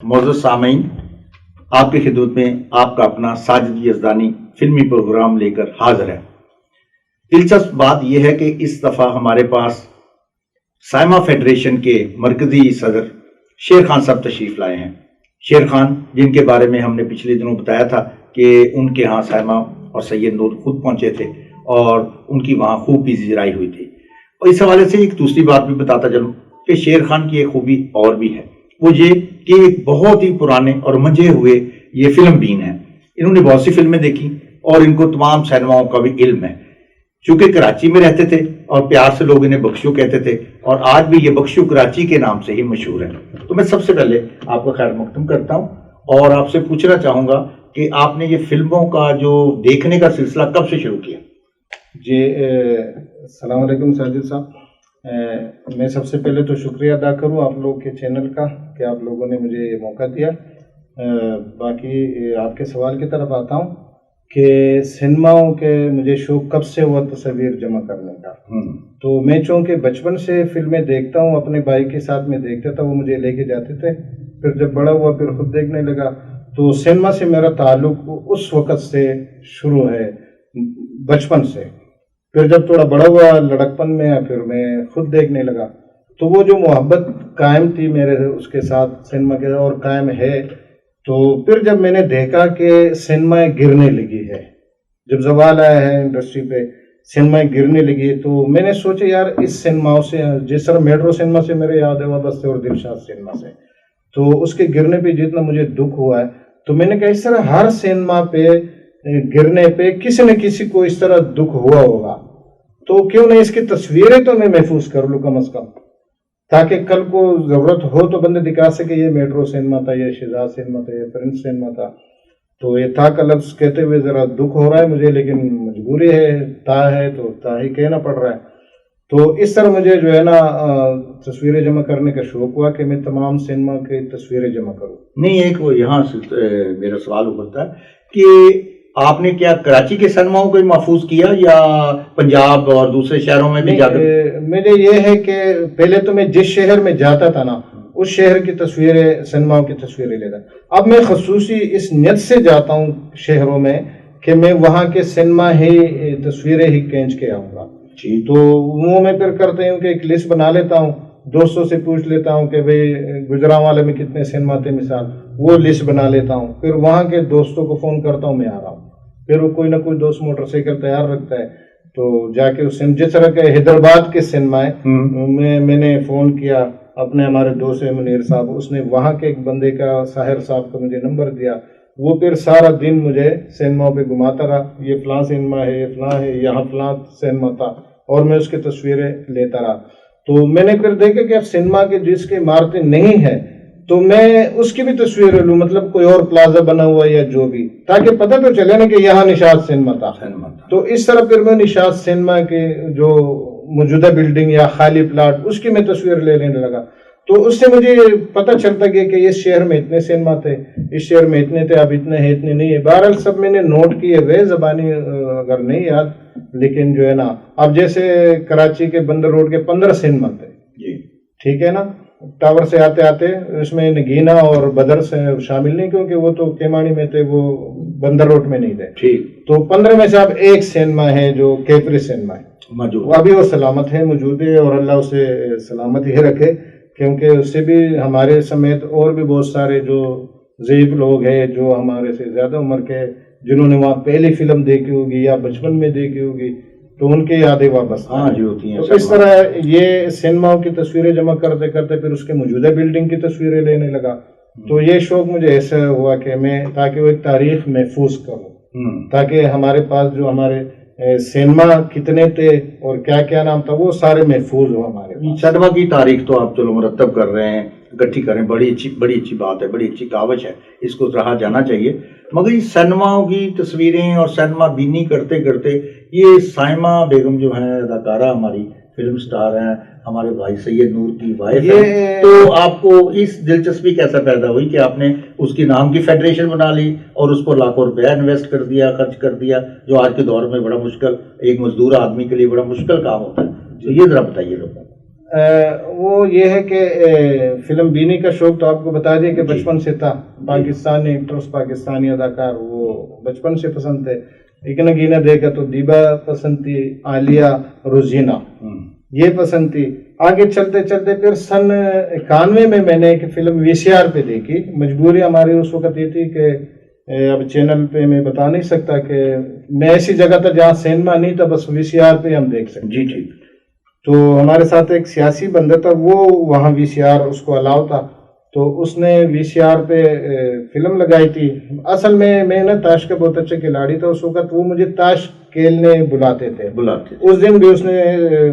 معزز سامعین، آپ کی خدمت میں آپ کا اپنا ساجد یزدانی فلمی پروگرام لے کر حاضر ہے۔ دلچسپ بات یہ ہے کہ اس دفعہ ہمارے پاس سائما فیڈریشن کے مرکزی صدر شیر خان صاحب تشریف لائے ہیں۔ شیر خان، جن کے بارے میں ہم نے پچھلے دنوں بتایا تھا کہ ان کے ہاں سائما اور سید نور خود پہنچے تھے اور ان کی وہاں خوب پذیرائی ہوئی تھی۔ اور اس حوالے سے ایک دوسری بات بھی بتاتا چلوں کہ شیر خان کی ایک خوبی اور بھی ہے، وہ یہ کہ ایک بہت ہی پرانے اور منجھے ہوئے یہ فلم بین ہیں۔ انہوں نے بہت سی فلمیں دیکھی اور ان کو تمام سینماؤں کا بھی علم ہے۔ چونکہ کراچی میں رہتے تھے اور پیار سے لوگ انہیں بخشو کہتے تھے، اور آج بھی یہ بخشو کراچی کے نام سے ہی مشہور ہے۔ تو میں سب سے پہلے آپ کا خیر مقدم کرتا ہوں اور آپ سے پوچھنا چاہوں گا کہ آپ نے یہ فلموں کا جو دیکھنے کا سلسلہ کب سے شروع کیا؟ جی، السلام علیکم ساجد صاحب۔ میں سب سے پہلے تو شکریہ ادا کروں آپ لوگ کے چینل کا کہ آپ لوگوں نے مجھے یہ موقع دیا۔ باقی آپ کے سوال کی طرف آتا ہوں کہ سنیماؤں کے مجھے شوق کب سے ہوا تصویر جمع کرنے کا۔ تو میں چونکہ بچپن سے فلمیں دیکھتا ہوں، اپنے بھائی کے ساتھ میں دیکھتا تھا، وہ مجھے لے کے جاتے تھے۔ پھر جب بڑا ہوا پھر خود دیکھنے لگا، تو سنیما سے میرا تعلق اس وقت سے شروع ہے، بچپن سے۔ پھر جب تھوڑا بڑا ہوا لڑکپن میں پھر میں خود دیکھنے لگا، تو وہ جو محبت قائم تھی میرے اس کے ساتھ سنیما کے اور قائم ہے۔ تو پھر جب میں نے دیکھا کہ سنیما گرنے لگی ہے، جب زوال آیا ہے انڈسٹری پہ، سنیما گرنے لگی، تو میں نے سوچا یار اس سنیماؤں سے، جس طرح میٹرو سنیما سے میرے یاد ہے وابستہ اور دلشاد سنیما سے، تو اس کے گرنے پہ جتنا مجھے دکھ ہوا ہے، تو میں نے کہا اس طرح ہر سنیما پہ گرنے پہ کسی نہ کسی کو اس طرح دکھ ہوا ہوگا، تو کیوں نہیں اس کی تصویریں تو میں محفوظ کر لوں کم از کم، تاکہ کل کو ضرورت ہو تو بندے دکھا سکے یہ میٹرو سنیما تھا، یہ شہزاد سنیما تھا، یہ پرنس سنیما تھا۔ تو یہ تا کا لفظ کہتے ہوئے ذرا دکھ ہو رہا ہے مجھے، لیکن مجبوری ہے، تا ہے تو تا ہی کہنا پڑ رہا ہے۔ تو اس طرح مجھے جو ہے نا تصویریں جمع کرنے کا شوق ہوا کہ میں تمام سنیما کی تصویریں جمع کروں۔ نہیں، ایک وہ یہاں سے میرا سوال ابھرتا ہے کہ آپ نے کیا کراچی کے سنیماؤں کو محفوظ کیا یا پنجاب اور دوسرے شہروں میں بھی جا کر؟ مجھے یہ ہے کہ پہلے تو میں جس شہر میں جاتا تھا نا، اس شہر کی تصویریں، سنیماؤں کی تصویریں لیتا۔ اب میں خصوصی اس نیت سے جاتا ہوں شہروں میں کہ میں وہاں کے سنیما ہی تصویریں ہی کھینچ کے آؤں گا۔ تو وہ میں پھر کرتے ہوں کہ ایک لسٹ بنا لیتا ہوں، دوستوں سے پوچھ لیتا ہوں کہ بھئی گجرانوالے میں کتنے سنیما تھے مثال، وہ لسٹ بنا لیتا ہوں، پھر وہاں کے دوستوں کو فون کرتا ہوں میں آ رہا ہوں، پھر وہ کوئی نہ کوئی دوست موٹر سائیکل تیار رکھتا ہے، تو جا کے اس جس طرح کے حیدرآباد کے سنیما ہے، میں نے فون کیا اپنے ہمارے دوست منیر صاحب، اس نے وہاں کے ایک بندے کا ساحر صاحب کا مجھے نمبر دیا، وہ پھر سارا دن مجھے سنیما پہ گھماتا رہا، یہ فلاں سنیما ہے، یہ فلاں ہے، یہاں فلاں سنیما تھا، اور میں اس کی تصویریں لیتا رہا۔ تو میں نے پھر دیکھا کہ اب سنیما کے جس کی عمارتیں نہیں ہیں تو میں اس کی بھی تصویریں لوں، مطلب کوئی اور پلازا بنا ہوا یا جو بھی، تاکہ پتہ تو چلے نا کہ یہاں نشاط سنیما تھا۔ تو اس طرح پھر میں نشاط سنیما کے جو موجودہ بلڈنگ یا خالی پلاٹ، اس کی میں تصویر لے لینے لگا، تو اس سے مجھے پتہ چلتا گیا کہ اس شہر میں اتنے سنیما تھے، اس شہر میں اتنے تھے، اب اتنے ہیں، اتنے نہیں ہے۔ بہرحال سب میں نے نوٹ کیے ہوئے، زبانی اگر نہیں یاد، لیکن جو ہے نا اب جیسے کراچی کے بندر روڈ کے 15 سنیما تھے، ٹھیک ہے نا، ٹاور سے آتے آتے اس میں نگینا اور بدر سے شامل نہیں، کیونکہ وہ تو کیمانی میں تھے، وہ بندر روڈ میں نہیں تھے۔ تو 15 میں سے اب ایک سنیما ہے جو کیپری سنیما ہے، وہ ابھی وہ سلامت ہے، موجود ہے، اور اللہ اسے سلامت ہی رکھے، کیونکہ اس سے بھی ہمارے سمیت اور بھی بہت سارے جو ضعیف لوگ ہیں، جو ہمارے سے زیادہ عمر کے، جنہوں نے وہاں پہلی فلم دیکھی ہوگی یا بچپن میں دیکھی ہوگی، تو ان کی یادیں واپس ہوتی ہیں۔ تو اس طرح یہ سنیماؤں کی تصویریں جمع کرتے کرتے پھر اس کے موجودہ بلڈنگ کی تصویریں لینے لگا۔ تو یہ شوق مجھے ایسا ہوا کہ میں تاکہ وہ ایک تاریخ محفوظ کروں، تاکہ ہمارے پاس جو ہمارے سنیما کتنے تھے اور کیا کیا نام تھا وہ سارے محفوظ ہو ہمارے پاس۔ سنیما کی تاریخ تو آپ چلو مرتب کر رہے ہیں، اکٹھی کریں، بڑی اچھی بات ہے، بڑی اچھی کاوش ہے، اس کو رہا جانا چاہیے۔ مگر یہ سنیماؤں کی تصویریں اور سنیما بینی کرتے کرتے یہ سائما بیگم جو ہیں اداکارہ، ہماری فلم سٹار ہیں، ہمارے بھائی سید نور کی وائف ہے، تو آپ کو اس دلچسپی کیسا پیدا ہوئی کہ آپ نے اس کے نام کی فیڈریشن بنا لی اور اس پر لاکھوں روپیہ انویسٹ کر دیا، خرچ کر دیا، جو آج کے دور میں بڑا مشکل، ایک مزدور آدمی کے لیے بڑا مشکل کام ہوتا ہے؟ تو یہ ذرا بتائیے لوگوں۔ وہ یہ ہے کہ فلم بینی کا شوق تو آپ کو بتا دیا کہ بچپن سے تھا. پاکستانی ایکٹرس پاکستانی اداکار وہ بچپن سے پسند تھے. ایک نگینہ دیکھا تو دیبا پسند تھی, عالیہ, روزینہ یہ پسند تھی. آگے چلتے چلتے پھر سن 91 میں نے ایک فلم VCR پہ دیکھی. مجبوری ہماری اس وقت یہ تھی کہ اب چینل پہ میں بتا نہیں سکتا کہ میں ایسی جگہ تھا جہاں سینما نہیں تھا, بس VCR پہ ہم دیکھ سکتے. جی جی. تو ہمارے ساتھ ایک سیاسی بندہ تھا, وہ وہاں VCR اس کو الاؤ تھا, تو اس نے VCR پہ فلم لگائی تھی. اصل میں نا تاش کا بہت اچھا کھلاڑی تھا اس وقت. وہ مجھے تاش کھیلنے بلاتے تھے. اس دن بھی اس نے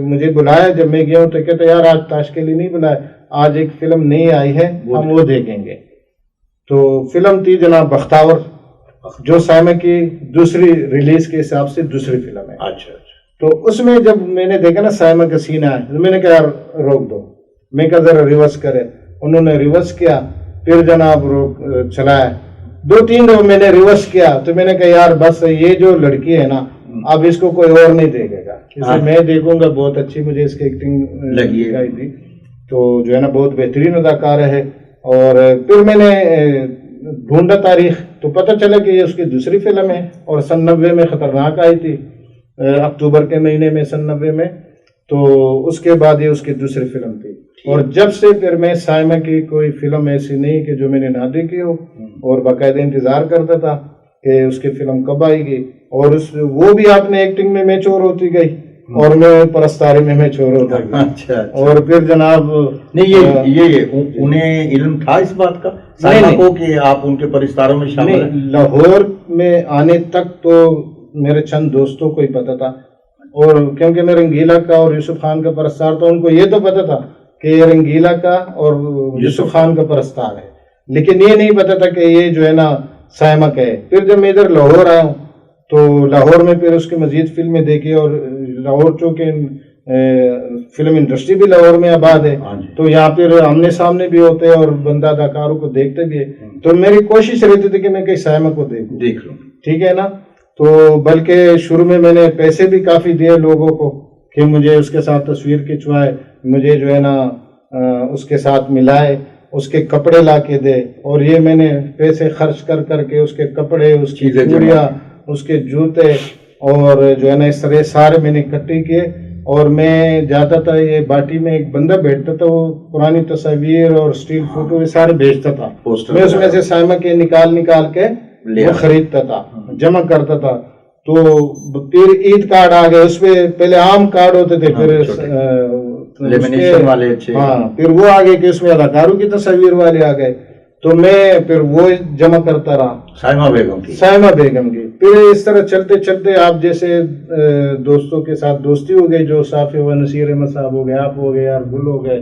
مجھے بلایا. جب میں گیا ہوں تو کہتا یار آج تاش کے لیے نہیں بلایا, آج ایک فلم نئی آئی ہے ہم وہ دیکھیں گے. تو فلم تھی جناب بختاور, جو سائما کی دوسری ریلیز کے حساب سے دوسری فلم ہے. اچھا. تو اس میں جب میں نے دیکھا نا سائما کا سینہ ہے, تو میں نے کہا یار روک دو, میں کہا ذرا ریورس کرے. انہوں نے ریورس کیا, پھر جناب روک چلایا. 2-3 دفعہ میں نے ریورس کیا, تو میں نے کہا یار بس یہ جو لڑکی ہے نا اب اس کو کوئی اور نہیں دیکھے گا, اسے میں دیکھوں گا. بہت اچھی مجھے اس کی ایکٹنگ لگی تھی. تو جو ہے نا بہت بہترین اداکار ہے. اور پھر میں نے ڈھونڈا تاریخ تو پتہ چلا کہ یہ اس کی دوسری فلم ہے. اور سن 90 میں خطرناک آئی تھی, اکتوبر کے مہینے میں سن 90 میں. تو اس کے بعد یہ اس کی دوسری فلم تھی. اور جب سے پھر میں سائما کی کوئی فلم ایسی نہیں کہ جو میں نے نہ دیکھی ہو, اور باقاعدہ انتظار کرتا تھا کہ اس کی فلم کب آئے گی. اور وہ بھی آپ نے ایکٹنگ میں میچور ہوتی گئی اور میں پرستاری میں میچور ہوتا گیا. اچھا. اور پھر جناب نہیں یہ انہیں علم تھا اس بات کا سائما کو کہ آپ ان کے پرستاروں میں شامل ہیں؟ لاہور میں آنے تک تو میرے چند دوستوں کو ہی پتا تھا. اور کیونکہ میں رنگیلا کا اور یوسف خان کا پرستار تھا, ان کو یہ تو پتا تھا کہ یہ رنگیلا کا اور یوسف خان کا پرستار ہے, لیکن یہ نہیں پتا تھا کہ یہ جو ہے نا سائما کا ہے. پھر جب میں ادھر لاہور آیا ہوں تو لاہور میں پھر اس کی مزید فلمیں دیکھی. اور لاہور چونکہ فلم انڈسٹری بھی لاہور میں آباد ہے, تو یہاں پھر آمنے سامنے بھی ہوتے اور بندہ اداکاروں کو دیکھتے بھی ہے. تو میری کوشش رہتی تھی کہ میں کہیں سائما کو دیکھ لوں. ٹھیک ہے نا. تو بلکہ شروع میں نے پیسے بھی کافی دیے لوگوں کو کہ مجھے اس کے ساتھ تصویر کھنچوائے, مجھے جو ہے نا اس کے ساتھ ملائے, اس کے کپڑے لا کے دے. اور یہ میں نے پیسے خرچ کر کے اس کے کپڑے, اس کی چوڑیاں, اس کے جوتے اور جو ہے نا اس طرح سارے میں نے اکٹھے کیے. اور میں جاتا تھا, یہ باٹی میں ایک بندہ بیٹھتا تھا, وہ پرانی تصاویر اور اسٹیل فوٹو یہ سارے بیچتا تھا. میں اس میں سے سائما کے نکال کے وہ خریدتا تھا, جمع کرتا تھا. تو پھر عید کارڈ آ گئے, اس پہ پہلے عام کارڈ ہوتے تھے, پھر لیمینیشن والے, ہاں پھر وہ آ گئے کہ اس میں اداکاروں کی تصویر والے آ گئے. تو میں پھر وہ جمع کرتا رہا, سائما بیگم کی. پھر اس طرح چلتے چلتے آپ جیسے دوستوں کے ساتھ دوستی ہو گئی, جو صافی و نصیر احمد صاحب ہو گئے, آپ ہو گئے, یار گل ہو گئے.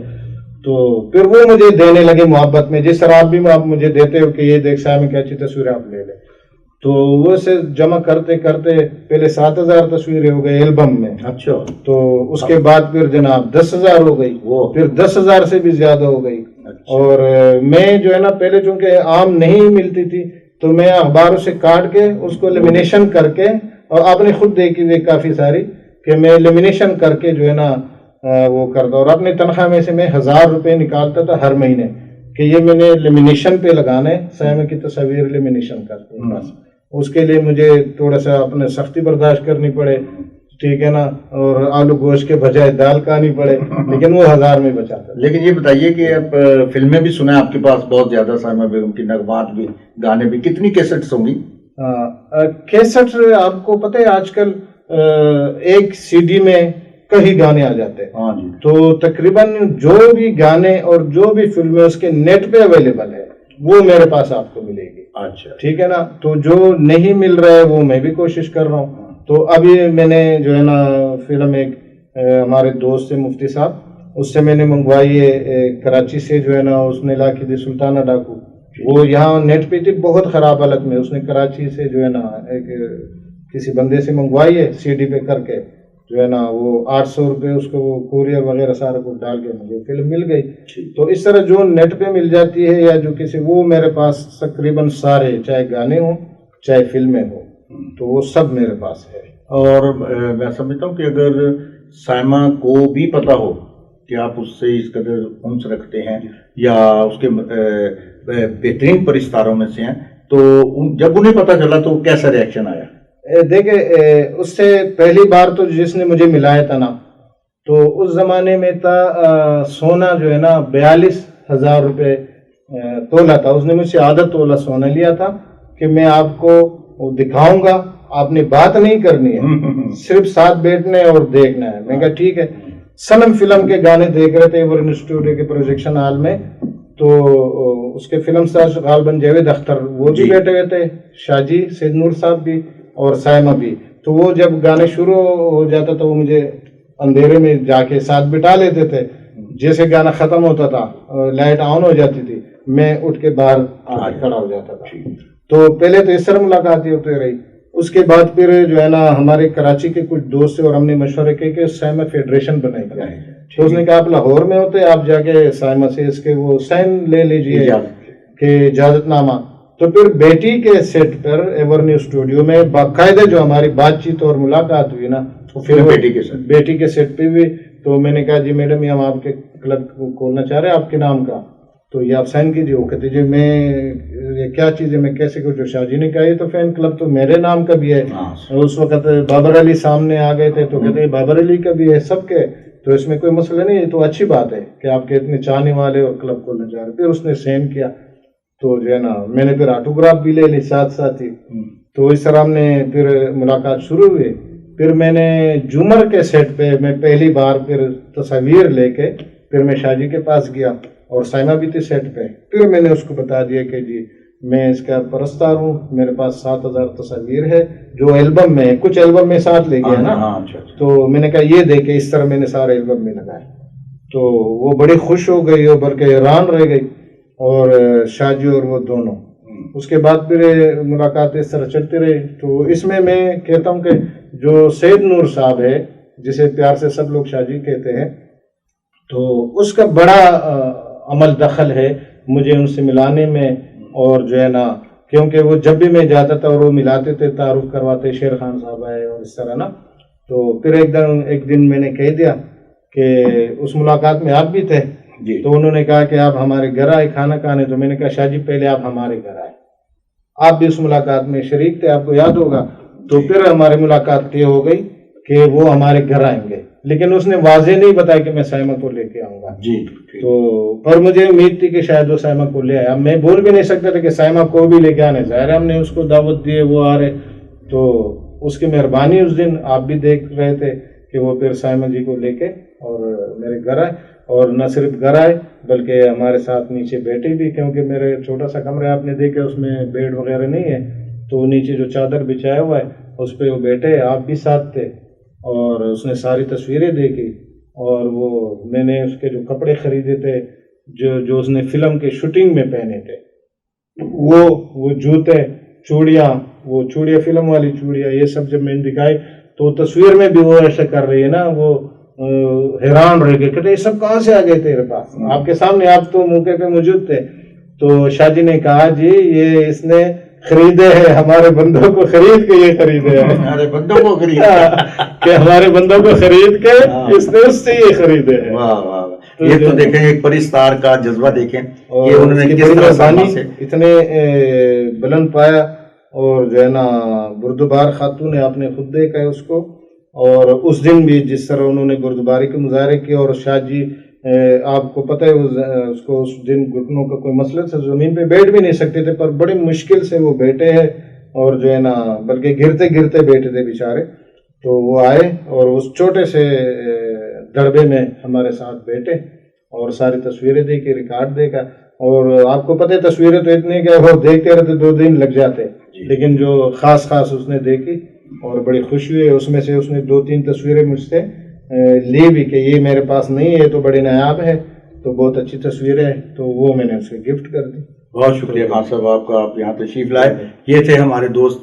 تو پھر وہ مجھے دینے لگے محبت میں, جس طرح آپ بھی آپ مجھے دیتے ہو کہ یہ دیکھ سائما کی اچھی تصویر آپ لے لیں. تو وہ سے جمع کرتے پہلے 7,000 تصویریں ہو گئی البم میں. اچھا. تو اس کے بعد پھر جناب 10,000 ہو گئی, پھر 10,000 سے بھی زیادہ ہو گئی. اور میں جو ہے نا پہلے چونکہ عام نہیں ملتی تھی تو میں اخباروں سے کاٹ کے اس کو لیمینیشن کر کے, اور آپ نے خود دیکھی ہوئی کافی ساری کہ میں لیمینیشن کر کے جو ہے نا وہ کرتا. اور اپنی تنخواہ میں سے میں 1,000 روپے نکالتا تھا ہر مہینے کہ یہ میں نے لیمینیشن پہ لگانا ہے, سائما کی تصاویر لیمینیشن کرتے ہیں. بس اس کے لیے مجھے تھوڑا سا اپنے سختی برداشت کرنی پڑے, ٹھیک ہے نا, اور آلو گوشت کے بجائے دال کھانی پڑے, لیکن وہ 1,000 میں بچاتا. لیکن یہ بتائیے کہ اب فلمیں بھی سنا آپ کے پاس بہت زیادہ, سائما بیگم کی نغمات بھی, گانے بھی, کتنی کیسٹس ہوں گی؟ کیسٹ آپ کو پتہ ہے آج کل ایک CD میں کئی گانے آ جاتے ہیں. ہاں جی. تو تقریباً جو بھی گانے اور جو بھی فلمیں اس کے نیٹ پہ اویلیبل ہے وہ میرے پاس آپ کو ملے گی. اچھا. ٹھیک ہے نا. تو جو نہیں مل رہا ہے وہ میں بھی کوشش کر رہا ہوں. تو ابھی میں نے جو ہے نا فلم ایک ہمارے دوست سے مفتی صاحب, اس سے میں نے منگوائی ہے کراچی سے, جو ہے نا اس نے لا کے دی سلطانہ ڈاکو. وہ یہاں نیٹ پہ تھی بہت خراب حالت میں, اس نے کراچی سے جو ہے نا ایک کسی بندے سے منگوائی ہے CD پہ کر کے, جو ہے نا وہ 800 روپے اس کو کوریئر وغیرہ سارا کچھ ڈال کے مجھے فلم مل گئی. تو اس طرح جو نیٹ پہ مل جاتی ہے یا جو کسی, وہ میرے پاس تقریباً سارے, چاہے گانے ہوں چاہے فلمیں ہوں, تو وہ سب میرے پاس ہے. اور میں سمجھتا ہوں کہ اگر سائما کو بھی پتا ہو کہ آپ اس سے اس قدر انس رکھتے ہیں یا اس کے بہترین پرستاروں میں سے ہیں، تو جب انہیں پتہ چلا تو کیسا ریئیکشن آیا؟ دیکھیں اس سے پہلی بار تو جس نے مجھے ملایا تھا نا، تو اس زمانے میں تھا سونا جو ہے نا 42,000 روپے تولہ تھا. اس نے مجھ سے آدھا تولہ سونا لیا تھا کہ میں آپ کو دکھاؤں گا، آپ نے بات نہیں کرنی ہے، صرف ساتھ بیٹھنا ہے اور دیکھنا ہے. میں کہا ٹھیک ہے. سنم فلم کے گانے دیکھ رہے تھے ایورن اسٹوڈیو کے پروجیکشن ہال میں، تو اس کے فلم سٹار غالباً جاوید اختر وہ بھی بیٹھے ہوئے تھے، شاہ جی سید نور صاحب بھی اور سائمہ بھی. تو وہ جب گانے شروع ہو جاتا تو وہ مجھے اندھیرے میں جا کے ساتھ بٹھا لیتے تھے. جیسے گانا ختم ہوتا تھا، لائٹ آن ہو جاتی تھی، میں اٹھ کے باہر آ کے کھڑا ہو جاتا تھا. تو پہلے تو اس طرح ملاقات ہوتی رہی. اس کے بعد پھر جو ہے نا ہمارے کراچی کے کچھ دوست اور ہم نے مشورے کیا کہ سائمہ فیڈریشن بنائی جائے. تو اس نے کہا آپ لاہور میں ہوتے، آپ جا کے سائمہ سے اس کے وہ سائن لے لیجئے کہ اجازت نامہ. تو پھر بیٹی کے سیٹ پر ایورنیو اسٹوڈیو میں باقاعدہ جو ہماری بات چیت اور ملاقات ہوئی نا، پھر بیٹی کے سیٹ پہ بھی. تو میں نے کہا جی میڈم یہ ہم آپ کے کلب کھولنا چاہ رہے ہیں آپ کے نام کا، تو یہ آپ سائن کیجیے. وہ کہتے جی میں یہ کیا چیز ہے، میں کیسے کچھ. شاہ جی نے کہا یہ تو فین کلب تو میرے نام کا بھی ہے. اس وقت بابر علی سامنے آ گئے تھے تو کہتے بابر علی کا بھی ہے، سب کے، تو اس میں کوئی مسئلہ نہیں. یہ تو اچھی بات ہے کہ آپ کے اتنے چاہنے والے اور کلب کھولنا چاہ رہے. پھر اس نے سین کیا تو جو ہے نا میں نے پھر آٹوگراف بھی لے لی ساتھ ساتھ ہی. تو اس طرح ہم نے پھر ملاقات شروع ہوئی. پھر میں نے جمر کے سیٹ پہ میں پہلی بار پھر تصاویر لے کے پھر میں شاہ جی کے پاس گیا اور سائمہ بھی تھی سیٹ پہ. پھر میں نے اس کو بتا دیا کہ جی میں اس کا پرستار ہوں، میرے پاس 7,000 تصاویر ہے جو البم میں، کچھ البم میں ساتھ لے گیا نا. تو میں نے کہا یہ دیکھے، اس طرح میں نے سارے البم میں لگائے. تو وہ بڑی خوش ہو گئی اور بلکہ حیران رہ گئی، اور شاہ جی اور وہ دونوں. اس کے بعد پھر ملاقات اس طرح چلتی رہی. تو اس میں کہتا ہوں کہ جو سید نور صاحب ہے جسے پیار سے سب لوگ شاہ جی کہتے ہیں، تو اس کا بڑا عمل دخل ہے مجھے ان سے ملانے میں. اور جو ہے نا کیونکہ وہ جب بھی میں جاتا تھا اور وہ ملاتے تھے، تعارف کرواتے، شیر خان صاحب آئے اور اس طرح نا. تو پھر ایک دن میں نے کہہ دیا کہ اس ملاقات میں آپ بھی تھے جی. تو انہوں نے کہا کہ آپ ہمارے گھر آئے کھانا کھانے. تو میں نے کہا شاہ جی پہلے آپ ہمارے گھر آئے، آپ بھی اس ملاقات میں شریک تھے، آپ کو یاد ہوگا. تو پھر ہماری ملاقات طے ہو گئی کہ وہ ہمارے گھر آئیں گے، لیکن اس نے واضح نہیں بتایا کہ میں سائمہ کو لے کے آؤں گا جی. تو پر مجھے امید تھی کہ شاید وہ سائمہ کو لے آیا. میں بول بھی نہیں سکتا تھا کہ سائمہ کو بھی لے کے آنے. ظاہر ہے ہم نے اس کو دعوت دی ہے، وہ آ رہے. تو اس کی مہربانی اس دن آپ بھی دیکھ رہے تھے کہ وہ پھر سائمہ جی کو لے کے اور میرے گھر آئے. اور نہ صرف گھر آئے بلکہ ہمارے ساتھ نیچے بیٹھے بھی، کیونکہ میرے چھوٹا سا کمرہ آپ نے دیکھا اس میں بیڈ وغیرہ نہیں ہے. تو نیچے جو چادر بچھایا ہوا ہے اس پہ وہ بیٹھے، آپ بھی ساتھ تھے. اور اس نے ساری تصویریں دیکھی، اور وہ میں نے اس کے جو کپڑے خریدے تھے جو اس نے فلم کے شوٹنگ میں پہنے تھے، وہ جوتے، چوڑیاں فلم والی چوڑیاں، یہ سب جب میں نے دکھائی تو تصویر میں بھی وہ ایسا کر رہی ہے نا، وہ حیران رہ گئے، کہتے یہ سب کہاں سے آ گئے تیرے پاس آپ کے سامنے، آپ تو موقع پہ موجود تھے. تو شاہ جی نے کہا جی یہ اس نے خریدے ہیں، ہمارے بندوں کو خرید کے یہ خریدے ہیں، ہمارے بندوں کو خرید کہ ہمارے بندوں کو خرید کے اس نے اس سے یہ خریدے ہیں. یہ تو دیکھیں ایک پرستار کا جذبہ دیکھیں کہ انہوں نے کس طرح آسانی سے اتنے بلند پایا. اور جو ہے نا بردبار خاتون نے آپ نے خود دیکھا ہے اس کو. اور اس دن بھی جس طرح انہوں نے بردباری کے مظاہرے کیے، اور شاہ جی آپ کو پتہ ہے اس کو اس دن گھٹنوں کا کوئی مسئلہ تھا، زمین پہ بیٹھ بھی نہیں سکتے تھے، پر بڑی مشکل سے وہ بیٹھے ہیں، اور جو ہے نا بلکہ گرتے گرتے بیٹھے تھے بیچارے. تو وہ آئے اور اس چھوٹے سے دربے میں ہمارے ساتھ بیٹھے اور ساری تصویریں دیکھی، ریکارڈ دیکھا. اور آپ کو پتہ ہے تصویریں تو اتنی کہ وہ دیکھتے رہتے 2 دن لگ جاتے، لیکن جو خاص اس نے دیکھی اور بڑی خوشی ہوئی. اس میں سے اس نے 2-3 تصویریں مجھ سے لی بھی کہ یہ میرے پاس نہیں ہے تو بڑی نایاب ہے، تو بہت اچھی تصویریں ہیں، تو وہ میں نے اسے گفٹ کر دی. بہت شکریہ خان صاحب آپ کا، آپ یہاں تشریف لائے. یہ تھے ہمارے دوست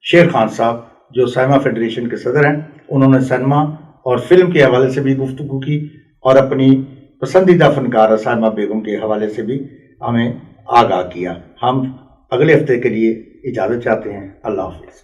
شیر خان صاحب جو سائمہ فیڈریشن کے صدر ہیں. انہوں نے سینما اور فلم کے حوالے سے بھی گفتگو کی اور اپنی پسندیدہ فنکار سائمہ بیگم کے حوالے سے بھی ہمیں آگاہ کیا. ہم اگلے ہفتے کے لیے اجازت چاہتے ہیں. اللہ حافظ.